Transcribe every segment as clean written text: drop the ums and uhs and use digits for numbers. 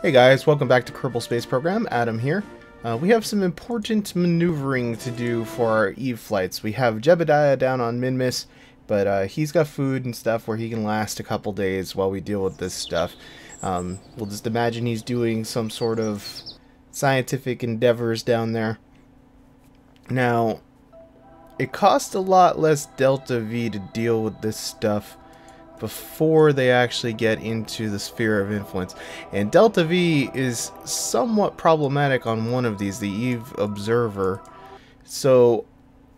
Hey guys, welcome back to Kerbal Space Program. Adam here. We have some important maneuvering to do for our Eve flights. We have Jebediah down on Minmus, but he's got food and stuff where he can last a couple days while we deal with this stuff. We'll just imagine he's doing some sort of scientific endeavors down there. Now, it costs a lot less Delta V to deal with this stuff before they actually get into the sphere of influence. And Delta V is somewhat problematic on one of these, the Eve Observer. So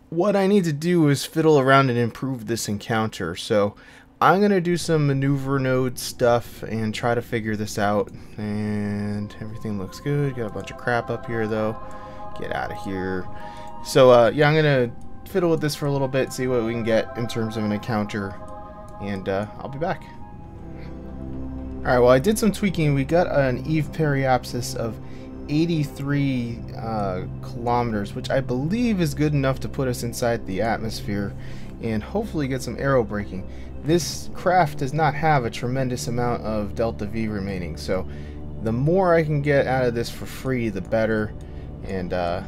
what I need to do is fiddle around and improve this encounter. So I'm going to do some maneuver node stuff and try to figure this out. And everything looks good. Got a bunch of crap up here though. Get out of here. So yeah, I'm going to fiddle with this for a little bit, see what we can get in terms of an encounter. And I'll be back. Alright, well I did some tweaking. We got an Eve periapsis of 83 kilometers, which I believe is good enough to put us inside the atmosphere and hopefully get some aerobraking. This craft does not have a tremendous amount of Delta V remaining, so the more I can get out of this for free, the better. And a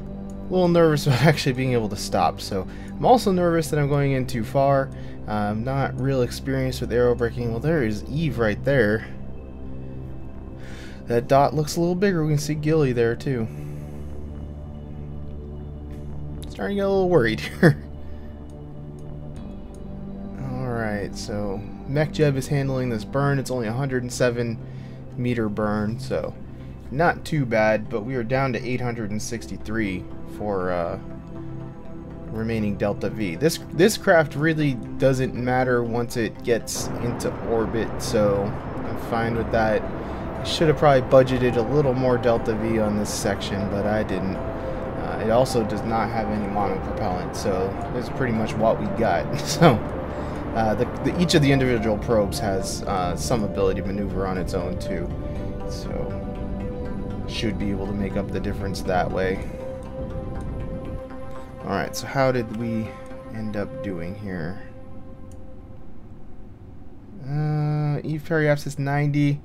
little nervous about actually being able to stop, so I'm also nervous that I'm going in too far. I'm not real experienced with aerobraking. Well, there is Eve right there. That dot looks a little bigger. We can see Gilly there too. Starting to get a little worried here. Alright, so MechJeb is handling this burn. It's only a 107 meter burn, so not too bad, but we are down to 863 for remaining Delta V. This craft really doesn't matter once it gets into orbit, so I'm fine with that. I should have probably budgeted a little more Delta V on this section, but I didn't. It also does not have any monopropellant, so it's pretty much what we got. So each of the individual probes has some ability to maneuver on its own too, so should be able to make up the difference that way. Alright, so how did we end up doing here? Eve periapsis 90.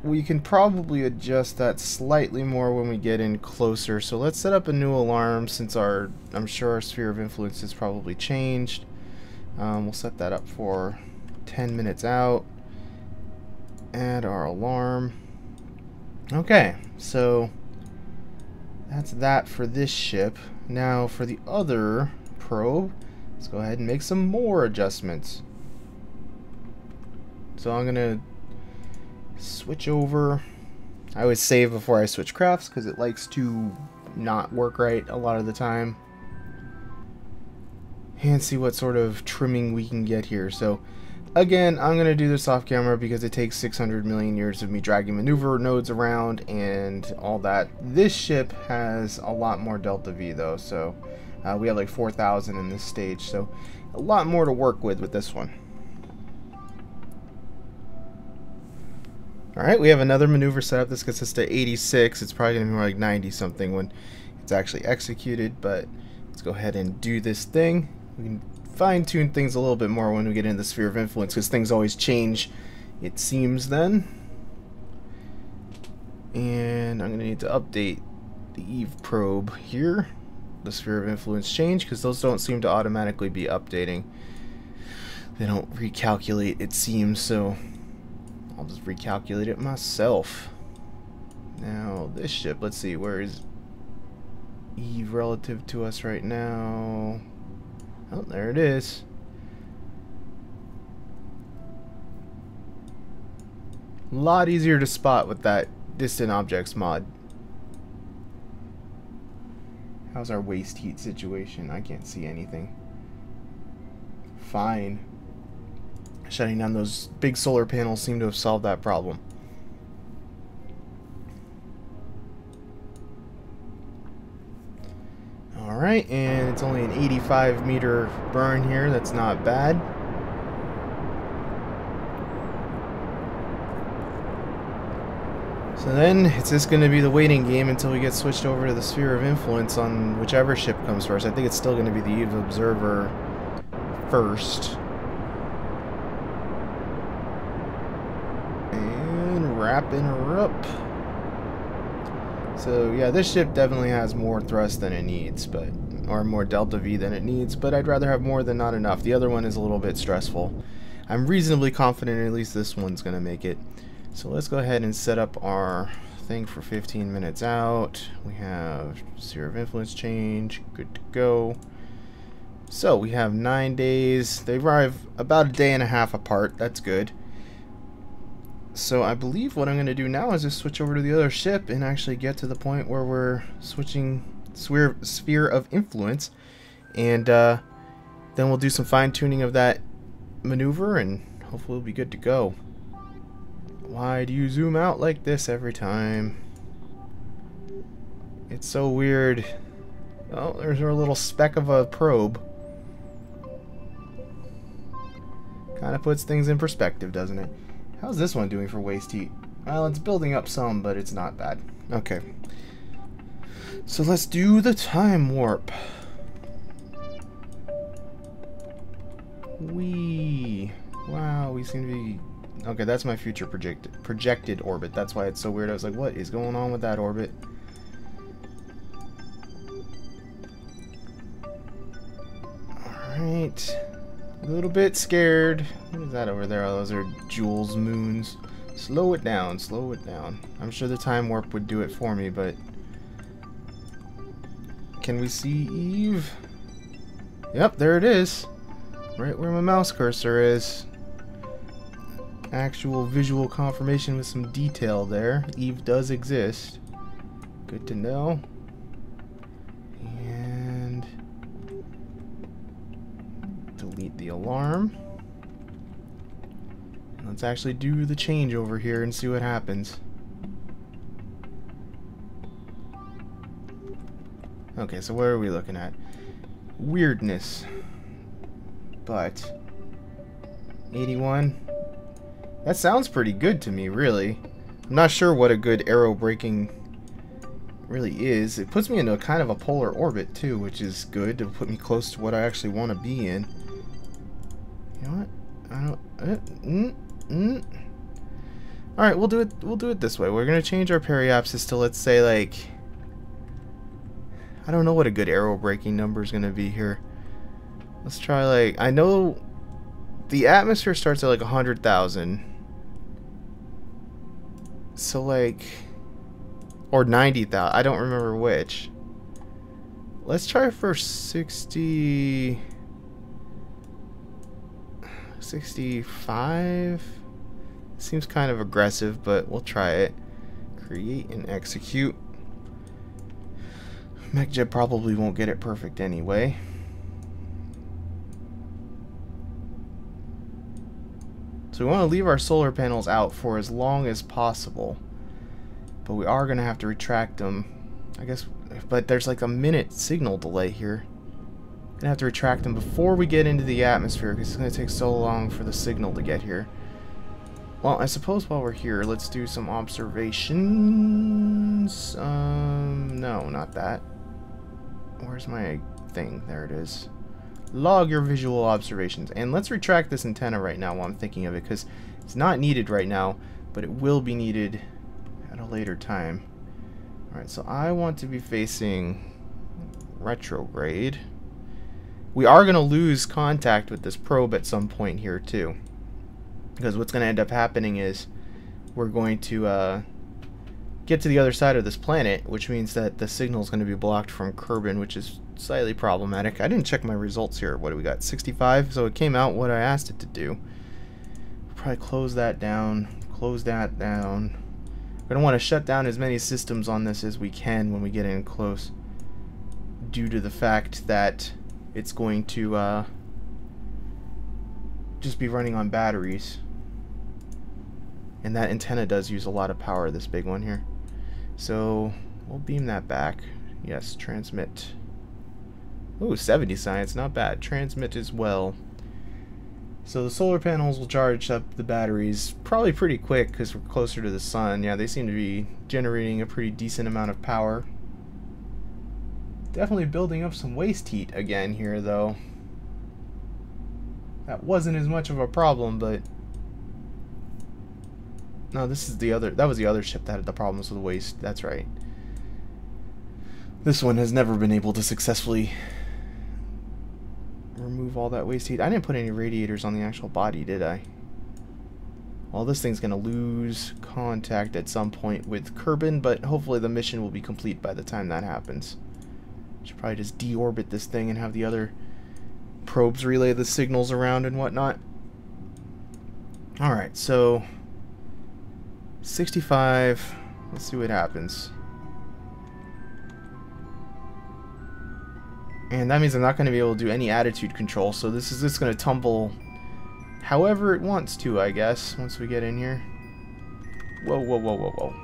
We can probably adjust that slightly more when we get in closer. So let's set up a new alarm since I'm sure our sphere of influence has probably changed. We'll set that up for 10 minutes out. Add our alarm. Okay, so that's that for this ship. Now for the other probe, let's go ahead and make some more adjustments. So I'm gonna switch over. I always save before I switch crafts because it likes to not work right a lot of the time. And see what sort of trimming we can get here. So again, I'm going to do this off camera because it takes 600 million years of me dragging maneuver nodes around and all that. This ship has a lot more Delta V though, so we have like 4,000 in this stage, so a lot more to work with this one. Alright, we have another maneuver set up. This gets us to 86. It's probably going to be more like 90 something when it's actually executed, but let's go ahead and do this thing. We can fine-tune things a little bit more when we get into the sphere of influence because things always change, it seems then. And I'm going to need to update the Eve probe here. The sphere of influence change because those don't seem to automatically be updating. They don't recalculate, it seems, so I'll just recalculate it myself. Now this ship, let's see, where is Eve relative to us right now? Oh, there it is. A lot easier to spot with that distant objects mod. How's our waste heat situation? I can't see anything. Fine. Shutting down those big solar panels seem to have solved that problem. Alright, and it's only an 85 meter burn here. That's not bad. So then, it's just going to be the waiting game until we get switched over to the sphere of influence on whichever ship comes first. I think it's still going to be the Eve Observer first. And wrapping her up. So yeah, this ship definitely has more thrust than it needs, but or more delta V than it needs, but I'd rather have more than not enough. The other one is a little bit stressful. I'm reasonably confident at least this one's gonna make it. So let's go ahead and set up our thing for 15 minutes out. We have sphere of influence change, good to go. So we have 9 days. They arrive about a day and a half apart. That's good. So I believe what I'm going to do now is just switch over to the other ship and actually get to the point where we're switching sphere of influence, and then we'll do some fine-tuning of that maneuver and hopefully we'll be good to go. Why do you zoom out like this every time? It's so weird. Oh, there's our little speck of a probe. Kind of puts things in perspective, doesn't it? How's this one doing for waste heat? Well, it's building up some, but it's not bad. Okay. So let's do the time warp. Whee! Wow, we seem to be... Okay, that's my future projected orbit. That's why it's so weird. I was like, what is going on with that orbit? Alright. A little bit scared. What is that over there? Oh, those are Jules moons. Slow it down, slow it down. I'm sure the time warp would do it for me, but... Can we see Eve? Yep, there it is. Right where my mouse cursor is. Actual visual confirmation with some detail there. Eve does exist. Good to know. And delete the alarm. Let's actually do the change over here and see what happens. Okay, so what are we looking at? Weirdness. But 81. That sounds pretty good to me, really. I'm not sure what a good aerobraking really is. It puts me into a kind of a polar orbit too, which is good to put me close to what I actually want to be in. You know what? I don't. All right, we'll do it. We'll do it this way. We're gonna change our periapsis to, let's say, like, I don't know what a good aerobraking number is gonna be here. Let's try, like, I know the atmosphere starts at like 100,000. So like, or 90,000. I don't remember which. Let's try for 65. Seems kind of aggressive, but we'll try it. Create and execute. MechJet probably won't get it perfect anyway. So we want to leave our solar panels out for as long as possible. But we are going to have to retract them. I guess, but there's like a minute signal delay here. Going to have to retract them before we get into the atmosphere because it's going to take so long for the signal to get here. Well, I suppose while we're here, let's do some observations. No, not that. Where's my thing? There it is. Log your visual observations. And let's retract this antenna right now while I'm thinking of it, because it's not needed right now, but it will be needed at a later time. Alright, so I want to be facing retrograde. We are going to lose contact with this probe at some point here too, because what's going to end up happening is we're going to get to the other side of this planet, which means that the signal is going to be blocked from Kerbal, which is slightly problematic. I didn't check my results here. What do we got? 65? So it came out what I asked it to do. Probably close that down. Close that down. We're going to want to shut down as many systems on this as we can when we get in close, due to the fact that it's going to just be running on batteries. And that antenna does use a lot of power, this big one here. So we'll beam that back. Yes, transmit. Ooh, 70 science, not bad. Transmit as well. So the solar panels will charge up the batteries probably pretty quick because we're closer to the sun. Yeah, they seem to be generating a pretty decent amount of power. Definitely building up some waste heat again here, though. That wasn't as much of a problem, but No, this is the other. That was the other ship that had the problems with waste. That's right. This one has never been able to successfully remove all that waste heat. I didn't put any radiators on the actual body, did I? Well, this thing's gonna lose contact at some point with Kerbal, but hopefully the mission will be complete by the time that happens. Should probably just deorbit this thing and have the other probes relay the signals around and whatnot. Alright, so 65. Let's see what happens. And that means I'm not going to be able to do any attitude control, so this is just going to tumble however it wants to, I guess, once we get in here. Whoa, whoa, whoa, whoa, whoa.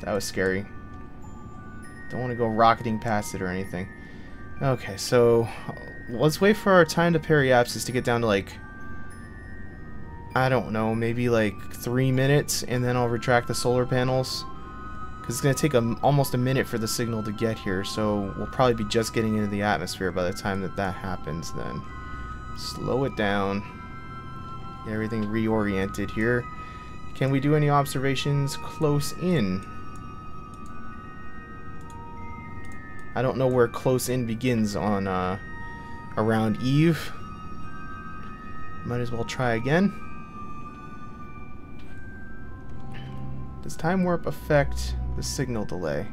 That was scary. Don't want to go rocketing past it or anything. Okay, so let's wait for our time to periapsis to get down to, like, I don't know, maybe like 3 minutes, and then I'll retract the solar panels. Because it's going to take almost a minute for the signal to get here, so we'll probably be just getting into the atmosphere by the time that happens then. Slow it down. Get everything reoriented here. Can we do any observations close in? I don't know where close in begins on around Eve. Might as well try again. Does time warp affect the signal delay?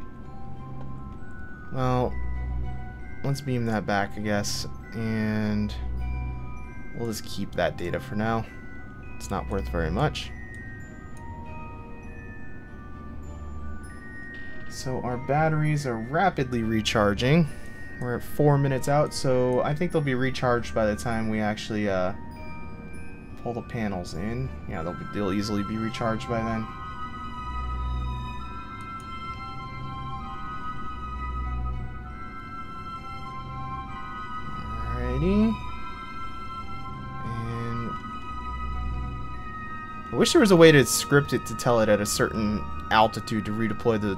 Well, let's beam that back, I guess, and we'll just keep that data for now. It's not worth very much. So our batteries are rapidly recharging. We're at 4 minutes out, so I think they'll be recharged by the time we actually pull the panels in. Yeah, they'll easily be recharged by then. Alrighty. And I wish there was a way to script it to tell it at a certain altitude to redeploy the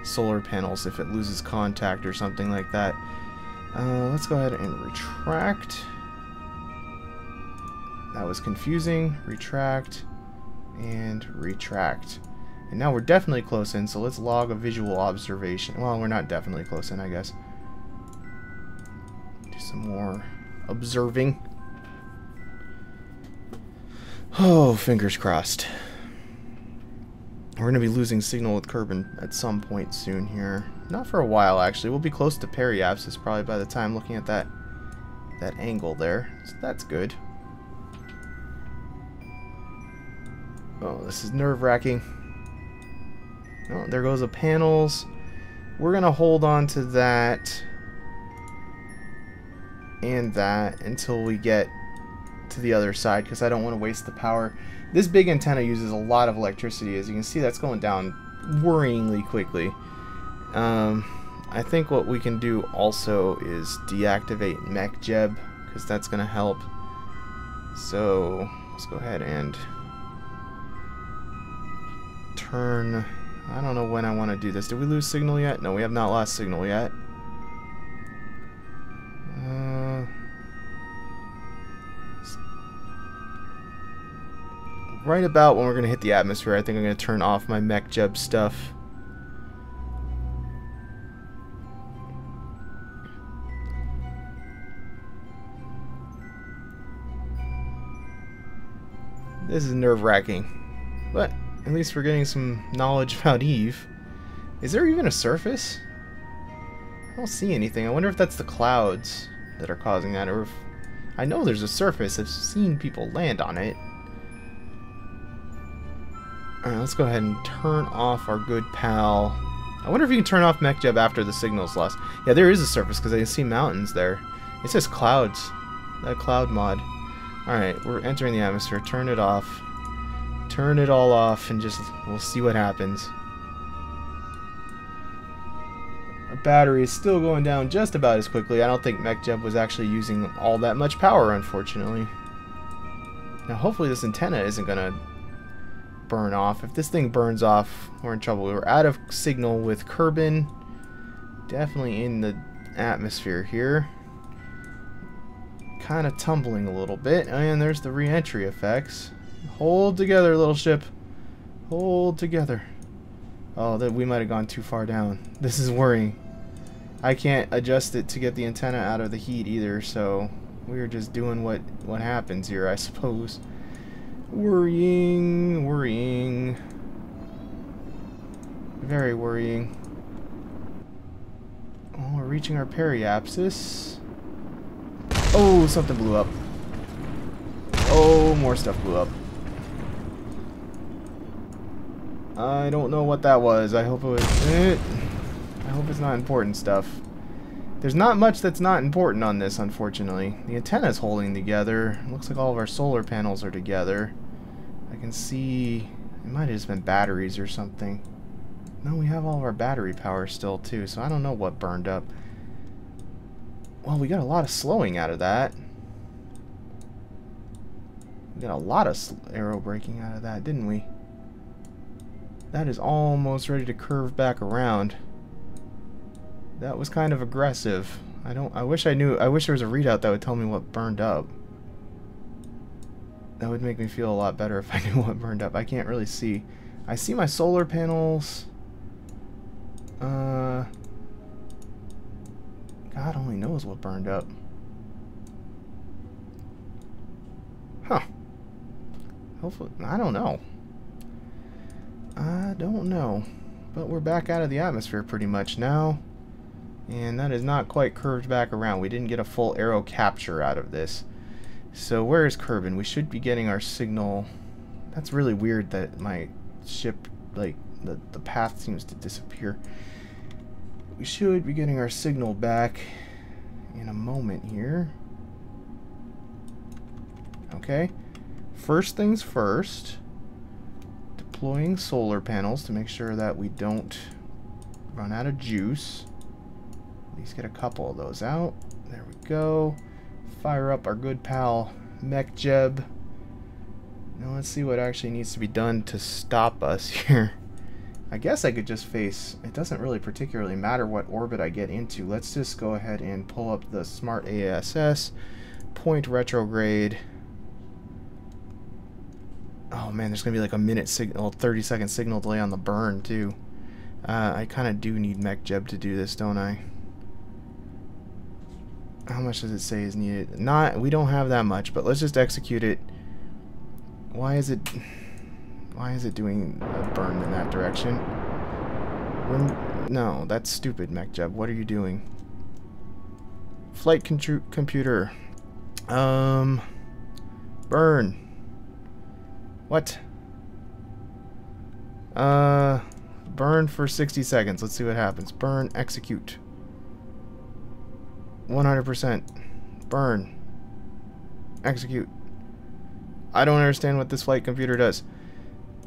solar panels if it loses contact or something like that. Let's go ahead and retract. That was confusing. Retract and retract. And now we're definitely close in, so let's log a visual observation. Well, we're not definitely close in, I guess. Do some more observing. Oh, fingers crossed. We're going to be losing signal with Kerbal at some point soon here. Not for a while, actually. We'll be close to periapsis probably by the time looking at that angle there. So that's good. Oh, this is nerve-wracking. Oh, there goes the panels. We're going to hold on to that and that until we get to the other side, because I don't want to waste the power. This big antenna uses a lot of electricity. As you can see, that's going down worryingly quickly. I think what we can do also is deactivate MechJeb, because that's going to help. So let's go ahead and turn. I don't know when I want to do this. Did we lose signal yet? No, we have not lost signal yet. Right about when we're going to hit the atmosphere, I think I'm going to turn off my MechJeb stuff. This is nerve-wracking, but at least we're getting some knowledge about Eve. Is there even a surface? I don't see anything. I wonder if that's the clouds that are causing that, or if... I know there's a surface. I've seen people land on it. Alright, let's go ahead and turn off our good pal. I wonder if you can turn off MechJeb after the signal's lost. Yeah, there is a surface because I can see mountains there. It's just clouds. That cloud mod. Alright, we're entering the atmosphere. Turn it off. Turn it all off and just we'll see what happens. Our battery is still going down just about as quickly. I don't think MechJeb was actually using all that much power, unfortunately. Now, hopefully this antenna isn't going to burn off. If this thing burns off, we're in trouble. We're out of signal with Kerbal. Definitely in the atmosphere here. Kind of tumbling a little bit. And there's the re-entry effects. Hold together, little ship. Hold together. Oh, that we might have gone too far down. This is worrying. I can't adjust it to get the antenna out of the heat either, so we're just doing what happens here, I suppose. Worrying, worrying. Very worrying. Oh, we're reaching our periapsis. Oh, something blew up. Oh, more stuff blew up. I don't know what that was. I hope it was... I hope it's not important stuff. There's not much that's not important on this, unfortunately. The antenna's holding together. It looks like all of our solar panels are together. I can see... It might have just been batteries or something. No, we have all of our battery power still, too, so I don't know what burned up. Well, we got a lot of slowing out of that. We got a lot of aerobraking out of that, didn't we? That is almost ready to curve back around. That was kind of aggressive. I wish I knew. I wish there was a readout that would tell me what burned up. That would make me feel a lot better if I knew what burned up. I can't really see. I see my solar panels. God only knows what burned up. Huh. Hopefully, I don't know. I don't know. But we're back out of the atmosphere pretty much now. And that is not quite curved back around. We didn't get a full aero capture out of this. So where is Kerbal? We should be getting our signal. That's really weird that my ship, like, the path seems to disappear. We should be getting our signal back in a moment here. Okay. First things first. Deploying solar panels to make sure that we don't run out of juice. At least get a couple of those out. There we go. Fire up our good pal MechJeb. Now let's see what actually needs to be done to stop us here. I guess I could just face... It doesn't really particularly matter what orbit I get into. Let's just go ahead and pull up the smart ASS. Point retrograde. Oh man, there's going to be like a minute signal, 30-second signal delay on the burn too. I kind of do need MechJeb to do this, don't I? How much does it say is needed? We don't have that much, but let's just execute it. Why is it doing a burn in that direction? No, that's stupid, MechJeb. What are you doing? Flight computer. Burn. What? Burn for 60 seconds. Let's see what happens. Burn, execute. 100%. Burn. Execute. I don't understand what this flight computer does.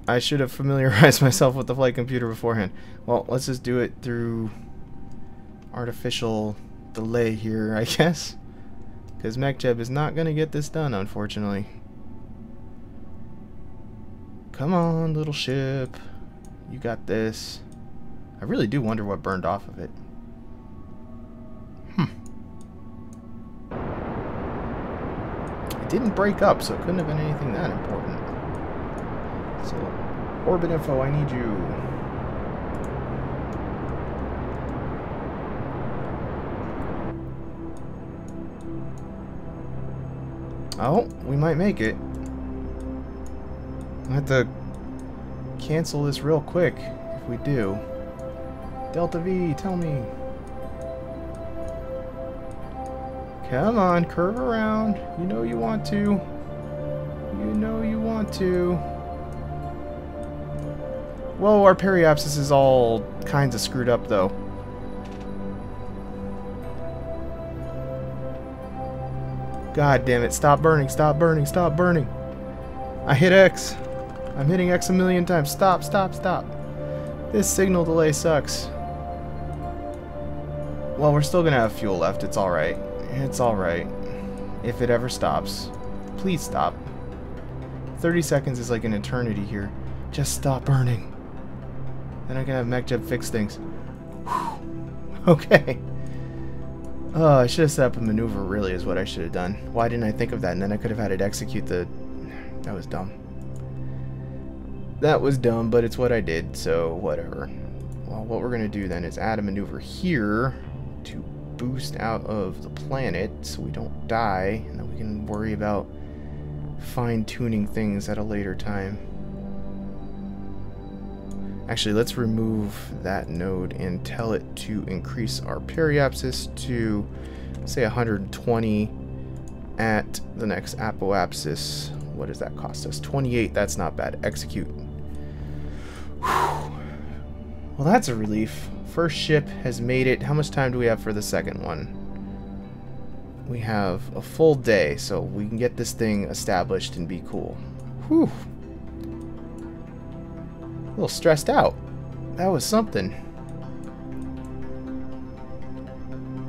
I should have familiarized myself with the flight computer beforehand. Well, let's just do it through artificial delay here, I guess. Because MechJeb is not going to get this done, unfortunately. Come on, little ship. You got this. I really do wonder what burned off of it. It didn't break up, so it couldn't have been anything that important. So, orbit info, I need you. Oh, we might make it. I have to cancel this real quick if we do. Delta V, tell me. Come on, curve around. You know you want to. You know you want to. Whoa, our periapsis is all kinds of screwed up though. God damn it, stop burning, stop burning, stop burning. I hit X. I'm hitting X a million times. Stop, stop, stop. This signal delay sucks. Well, we're still gonna have fuel left. It's alright. It's alright. If it ever stops. Please stop. 30 seconds is like an eternity here. Just stop burning. Then I can have MechJeb fix things. Whew. Okay. Oh, I should have set up a maneuver, really, is what I should have done. Why didn't I think of that? And then I could have had it execute the... That was dumb. That was dumb, but it's what I did, so whatever. Well, what we're going to do then is add a maneuver here to boost out of the planet so we don't die, and then we can worry about fine-tuning things at a later time. Actually, let's remove that node and tell it to increase our periapsis to, say, 120 at the next apoapsis. What does that cost us? 28. That's not bad. Execute. Whew. Well, that's a relief. First ship has made it. How much time do we have for the second one? We have a full day, so we can get this thing established and be cool. Whew. A little stressed out. That was something.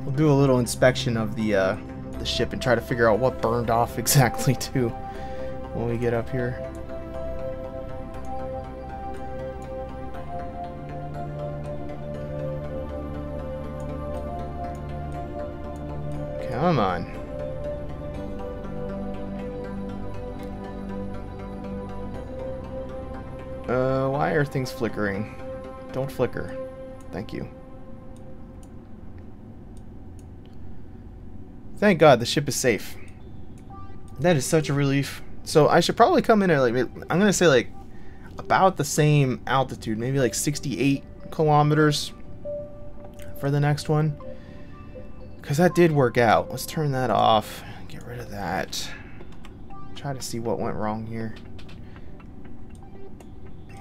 We'll do a little inspection of the ship and try to figure out what burned off exactly too when we get up here. Come on. Why are things flickering? Don't flicker. Thank you. Thank God the ship is safe. That is such a relief. So I should probably come in at, like, I'm gonna say, like, about the same altitude, maybe like 68 kilometers for the next one. Because that did work out. Let's turn that off. Get rid of that. Try to see what went wrong here.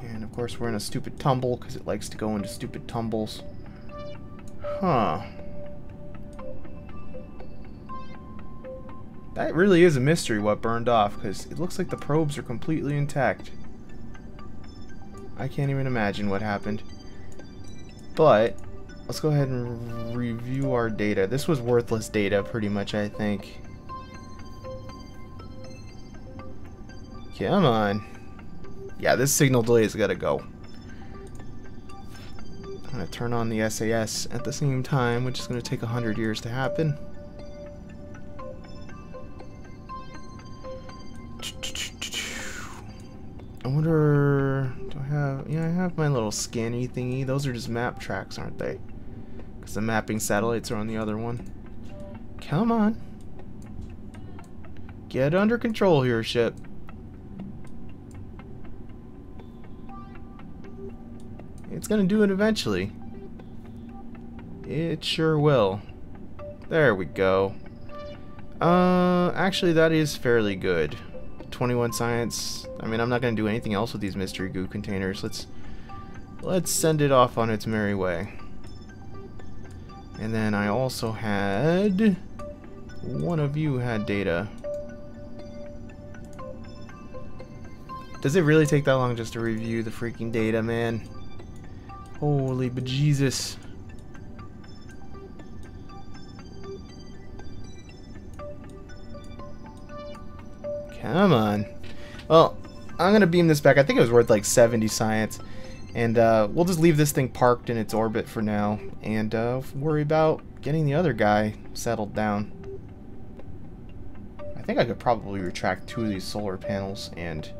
And of course we're in a stupid tumble because it likes to go into stupid tumbles. Huh. That really is a mystery what burned off, because it looks like the probes are completely intact. I can't even imagine what happened. But let's go ahead and review our data. This was worthless data pretty much, I think. Come on. Yeah, this signal delay has got to go. I'm going to turn on the SAS at the same time, which is going to take 100 years to happen. I wonder, do I have, yeah, I have my little scanny thingy. Those are just map tracks, aren't they? Because the mapping satellites are on the other one. Come on. Get under control here, ship. It's gonna do it eventually. It sure will. There we go. Actually that is fairly good. 21 science. I mean, I'm not gonna do anything else with these mystery goo containers. Let's send it off on its merry way. And then I also had, one of you had data. Does it really take that long just to review the freaking data, man? Holy bejesus. Come on. Well, I'm gonna beam this back. I think it was worth like 70 science. And we'll just leave this thing parked in its orbit for now. And worry about getting the other guy settled down. I think I could probably retract 2 of these solar panels and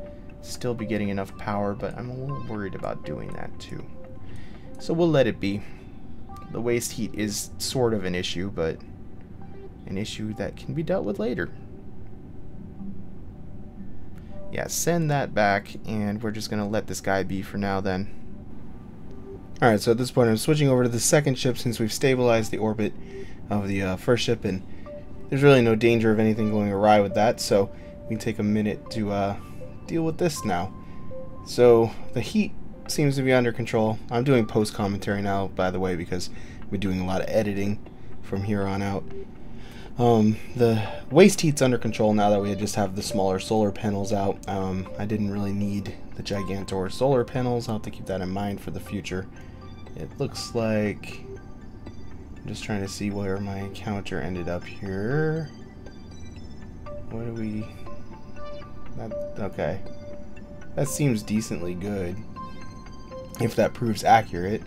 still be getting enough power. But I'm a little worried about doing that too. So we'll let it be. The waste heat is sort of an issue, but an issue that can be dealt with later. Yeah, send that back, and we're just going to let this guy be for now then. Alright, so at this point I'm switching over to the second ship since we've stabilized the orbit of the first ship, and there's really no danger of anything going awry with that, so we can take a minute to deal with this now. So the heat seems to be under control. I'm doing post commentary now, by the way, because we're doing a lot of editing from here on out. The waste heat's under control now that we just have the smaller solar panels out. I didn't really need the Gigantor solar panels. I'll have to keep that in mind for the future. It looks like, I'm just trying to see where my counter ended up here. What do we, okay, that seems decently good if that proves accurate.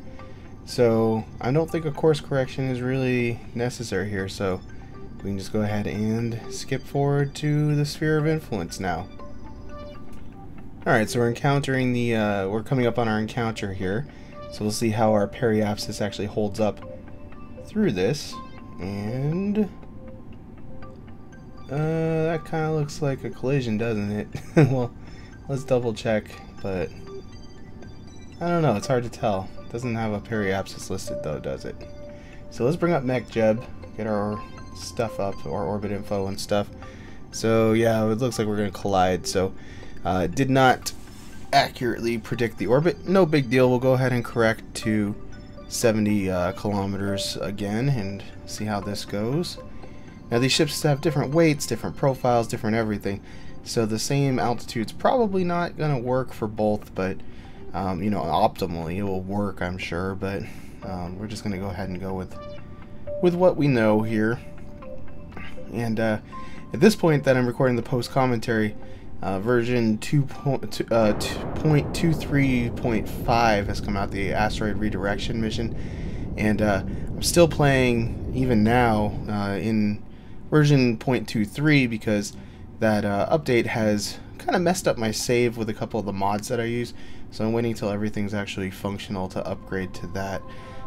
So I don't think a course correction is really necessary here, so we can just go ahead and skip forward to the sphere of influence now. Alright, so we're encountering the, we're coming up on our encounter here. So we'll see how our periapsis actually holds up through this. And that kind of looks like a collision, doesn't it? Well, let's double check, but I don't know, it's hard to tell. It doesn't have a periapsis listed though, does it? So let's bring up mech Jeb, get our stuff up, our orbit info and stuff. So yeah, it looks like we're going to collide. So did not accurately predict the orbit. No big deal. We'll go ahead and correct to 70 kilometers again and see how this goes. Now these ships have different weights, different profiles, different everything. So the same altitude's probably not going to work for both, but you know, optimally it will work, I'm sure. But we're just going to go ahead and go with what we know here. And at this point that I'm recording the post commentary, version 2.23.5 has come out, the asteroid redirection mission, and I'm still playing even now in version 0.23 because that update has kind of messed up my save with a couple of the mods that I use, so I'm waiting till everything's actually functional to upgrade to that.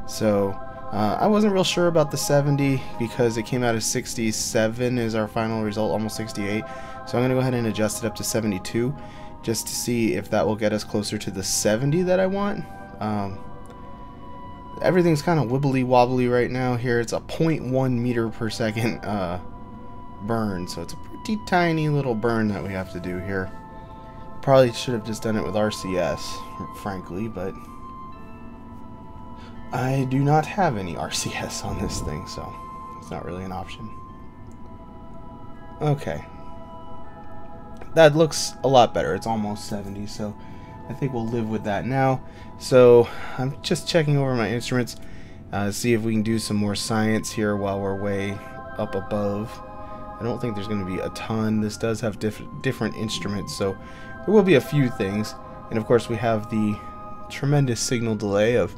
So I wasn't real sure about the 70 because it came out as 67 is our final result, almost 68. So I'm going to go ahead and adjust it up to 72 just to see if that will get us closer to the 70 that I want. Everything's kind of wibbly wobbly right now here. It's a 0.1 meter per second burn, so it's a pretty tiny little burn that we have to do here. Probably should have just done it with RCS, frankly, but I do not have any RCS on this thing, so it's not really an option. Okay. That looks a lot better. It's almost 70, so I think we'll live with that now. So I'm just checking over my instruments, see if we can do some more science here while we're way up above. I don't think there's going to be a ton. This does have different instruments, so there will be a few things. And of course we have the tremendous signal delay of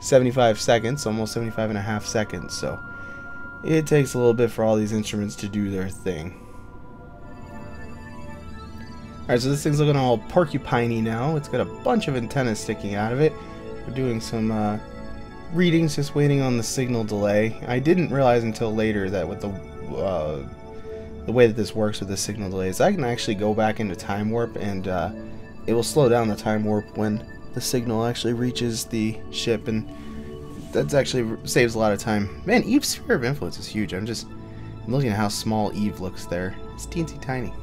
75 seconds, almost 75.5 seconds, so it takes a little bit for all these instruments to do their thing. Alright, so this thing's looking all porcupine-y now. It's got a bunch of antennas sticking out of it. We're doing some readings, just waiting on the signal delay. I didn't realize until later that with the way that this works with the signal delays, I can actually go back into time warp, and it will slow down the time warp when the signal actually reaches the ship, and that actually saves a lot of time. Man, Eve's sphere of influence is huge. I'm looking at how small Eve looks there. It's teensy tiny.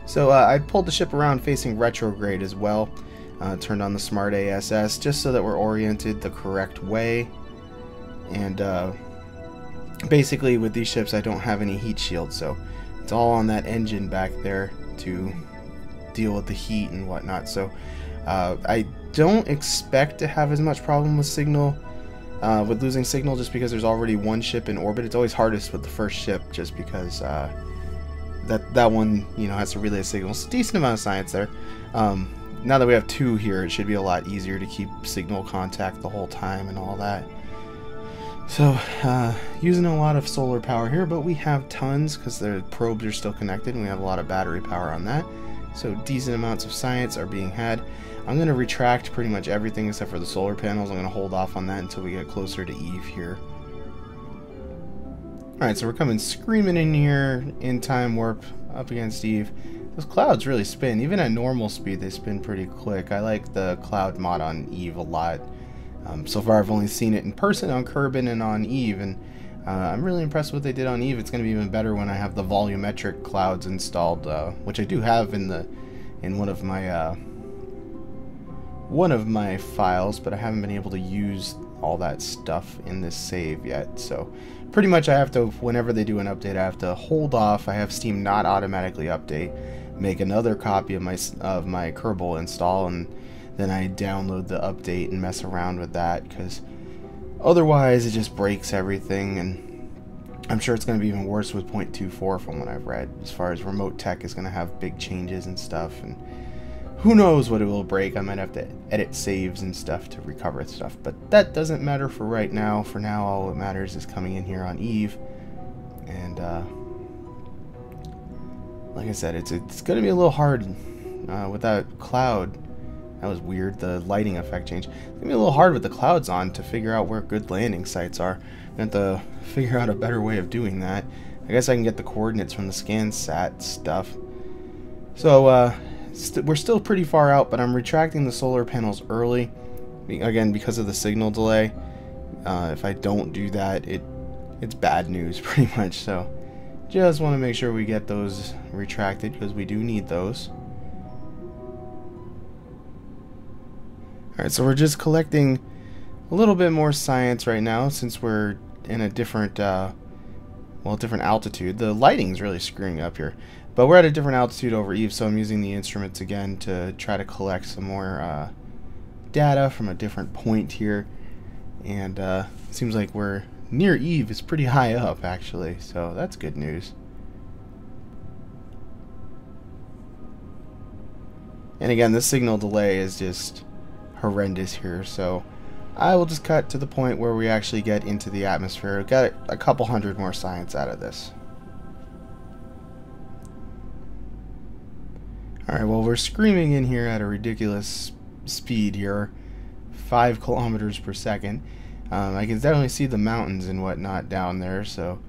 So I pulled the ship around facing retrograde as well. Turned on the smart ASS just so that we're oriented the correct way. And basically with these ships I don't have any heat shield, so it's all on that engine back there to deal with the heat and whatnot. So I don't expect to have as much problem with signal, with losing signal, just because there's already one ship in orbit. It's always hardest with the first ship just because that one, you know, has to relay signals. Decent amount of science there. Now that we have two here, it should be a lot easier to keep signal contact the whole time and all that. So using a lot of solar power here, but we have tons because the probes are still connected and we have a lot of battery power on that. So decent amounts of science are being had. I'm going to retract pretty much everything except for the solar panels. I'm going to hold off on that until we get closer to Eve here. Alright, so we're coming screaming in here in time warp up against Eve. Those clouds really spin. Even at normal speed, they spin pretty quick. I like the cloud mod on Eve a lot. So far, I've only seen it in person on Kerbal and on Eve, and I'm really impressed with what they did on Eve. It's going to be even better when I have the volumetric clouds installed, which I do have in one of my files, but I haven't been able to use all that stuff in this save yet. So pretty much I have to, whenever they do an update, I have to hold off. I have Steam not automatically update, make another copy of my Kerbal install, and then I download the update and mess around with that, because otherwise it just breaks everything. And I'm sure it's going to be even worse with 0.24 from what I've read, as far as remote tech is going to have big changes and stuff, and who knows what it will break. I might have to edit saves and stuff to recover stuff, but that doesn't matter for right now. For now, all that matters is coming in here on Eve, and like I said, it's going to be a little hard with that cloud. That was weird, the lighting effect change. It's going to be a little hard with the clouds on to figure out where good landing sites are. I have to figure out a better way of doing that. I guess I can get the coordinates from the ScanSat stuff. So, we're still pretty far out, but I'm retracting the solar panels early. Again, because of the signal delay. If I don't do that, it's bad news, pretty much. So, just want to make sure we get those retracted, because we do need those. Alright, so we're just collecting a little bit more science right now, since we're in a different, different altitude. The lighting's really screwing up here. But we're at a different altitude over Eve, so I'm using the instruments again to try to collect some more data from a different point here. And it seems like we're near Eve. It's pretty high up, actually, so that's good news. And again, the signal delay is just horrendous here, so I will just cut to the point where we actually get into the atmosphere. We've got a couple hundred more science out of this. Alright, well, we're screaming in here at a ridiculous speed here, 5 kilometers per second. I can definitely see the mountains and whatnot down there, so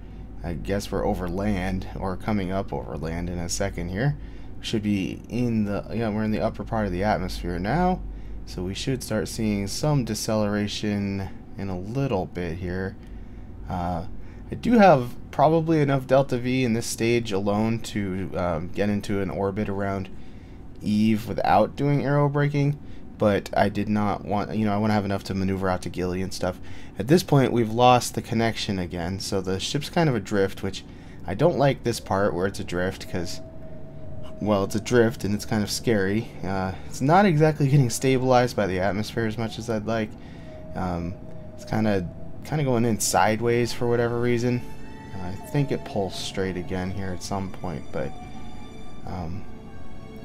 I guess we're over land, or coming up over land in a second here. Should be in the, we're in the upper part of the atmosphere now, so we should start seeing some deceleration in a little bit here. I do have probably enough delta V in this stage alone to get into an orbit around Eve without doing aerobraking, but I did not want, I want to have enough to maneuver out to Gilly and stuff. At this point, we've lost the connection again, so the ship's kind of adrift, which I don't like this part where it's adrift, because, well, it's adrift and it's kind of scary. It's not exactly getting stabilized by the atmosphere as much as I'd like. It's kind of going in sideways for whatever reason. I think it pulls straight again here at some point, but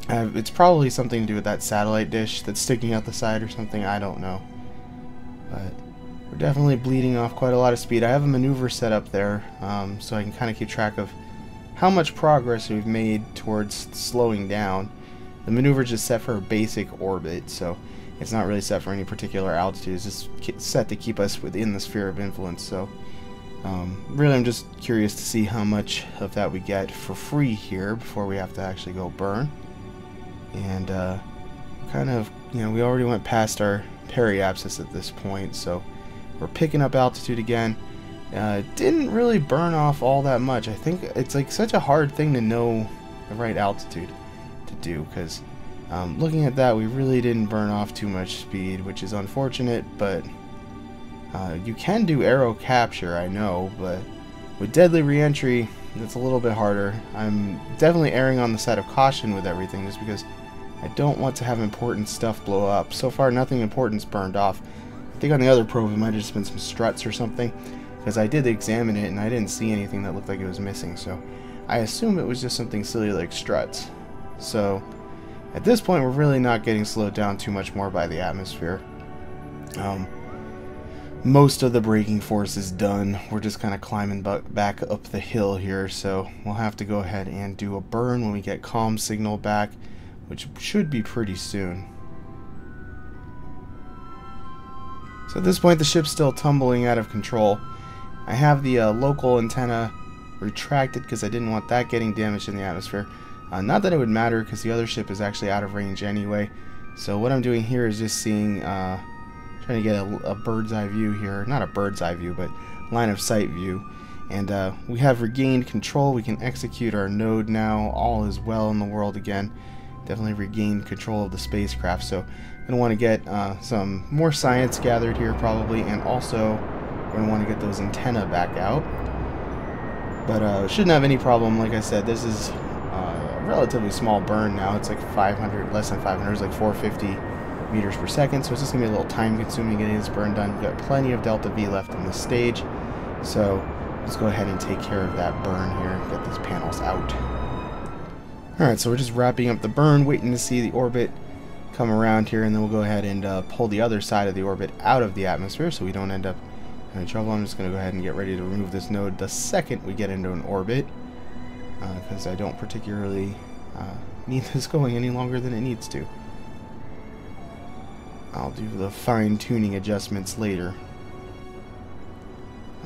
it's probably something to do with that satellite dish that's sticking out the side or something. I don't know. But we're definitely bleeding off quite a lot of speed. I have a maneuver set up there, so I can kind of keep track of how much progress we've made towards slowing down. The maneuver is just set for a basic orbit, so it's not really set for any particular altitude. It's just set to keep us within the sphere of influence. So really, I'm just curious to see how much of that we get for free here before we have to actually go burn. And kind of, we already went past our periapsis at this point, so we're picking up altitude again. Didn't really burn off all that much. I think it's like such a hard thing to know the right altitude to do, because looking at that, we really didn't burn off too much speed, which is unfortunate. But you can do aero capture, I know, but with deadly reentry, it's a little bit harder. I'm definitely erring on the side of caution with everything, just because I don't want to have important stuff blow up. So far, nothing important's burned off. I think on the other probe, it might have just been some struts or something, because I did examine it and I didn't see anything that looked like it was missing, so I assume it was just something silly like struts. So at this point, we're really not getting slowed down too much more by the atmosphere. Most of the braking force is done. We're just kind of climbing back up the hill here, so we'll have to go ahead and do a burn when we get comm signal back, which should be pretty soon. So at this point, the ship's still tumbling out of control. I have the local antenna retracted because I didn't want that getting damaged in the atmosphere. Not that it would matter, because the other ship is actually out of range anyway. So what I'm doing here is just seeing, trying to get a bird's eye view here. Not a bird's eye view, but line of sight view. And we have regained control. We can execute our node now. All is well in the world again. Definitely regained control of the spacecraft. So I'm going to want to get some more science gathered here probably, and also we're going to want to get those antennae back out. But shouldn't have any problem. Like I said, this is a relatively small burn now. It's like 500, less than 500, it's like 450 meters per second. So it's just going to be a little time consuming getting this burn done. We've got plenty of delta V left in this stage. So let's go ahead and take care of that burn here, get these panels out. Alright, so we're just wrapping up the burn, waiting to see the orbit come around here, and then we'll go ahead and pull the other side of the orbit out of the atmosphere so we don't end up in any trouble. I'm just going to go ahead and get ready to remove this node the second we get into an orbit, because I don't particularly need this going any longer than it needs to. I'll do the fine-tuning adjustments later.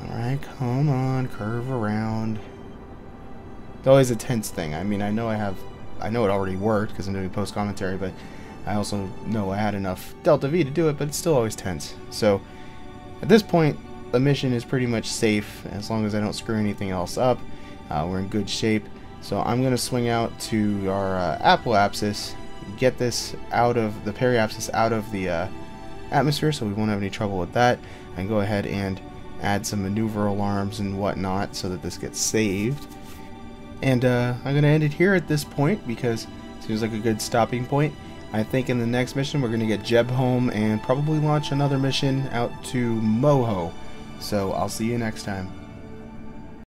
Alright, come on, curve around. It's always a tense thing. I mean, I know it already worked because I'm doing post-commentary, but I also know I had enough Delta V to do it, but it's still always tense. So, at this point, the mission is pretty much safe as long as I don't screw anything else up. We're in good shape. So I'm going to swing out to our apoapsis, get this out of the periapsis out of the atmosphere so we won't have any trouble with that, and go ahead and add some maneuver alarms and whatnot so that this gets saved. And I'm going to end it here at this point because it seems like a good stopping point. I think in the next mission we're going to get Jeb home and probably launch another mission out to Moho. So I'll see you next time.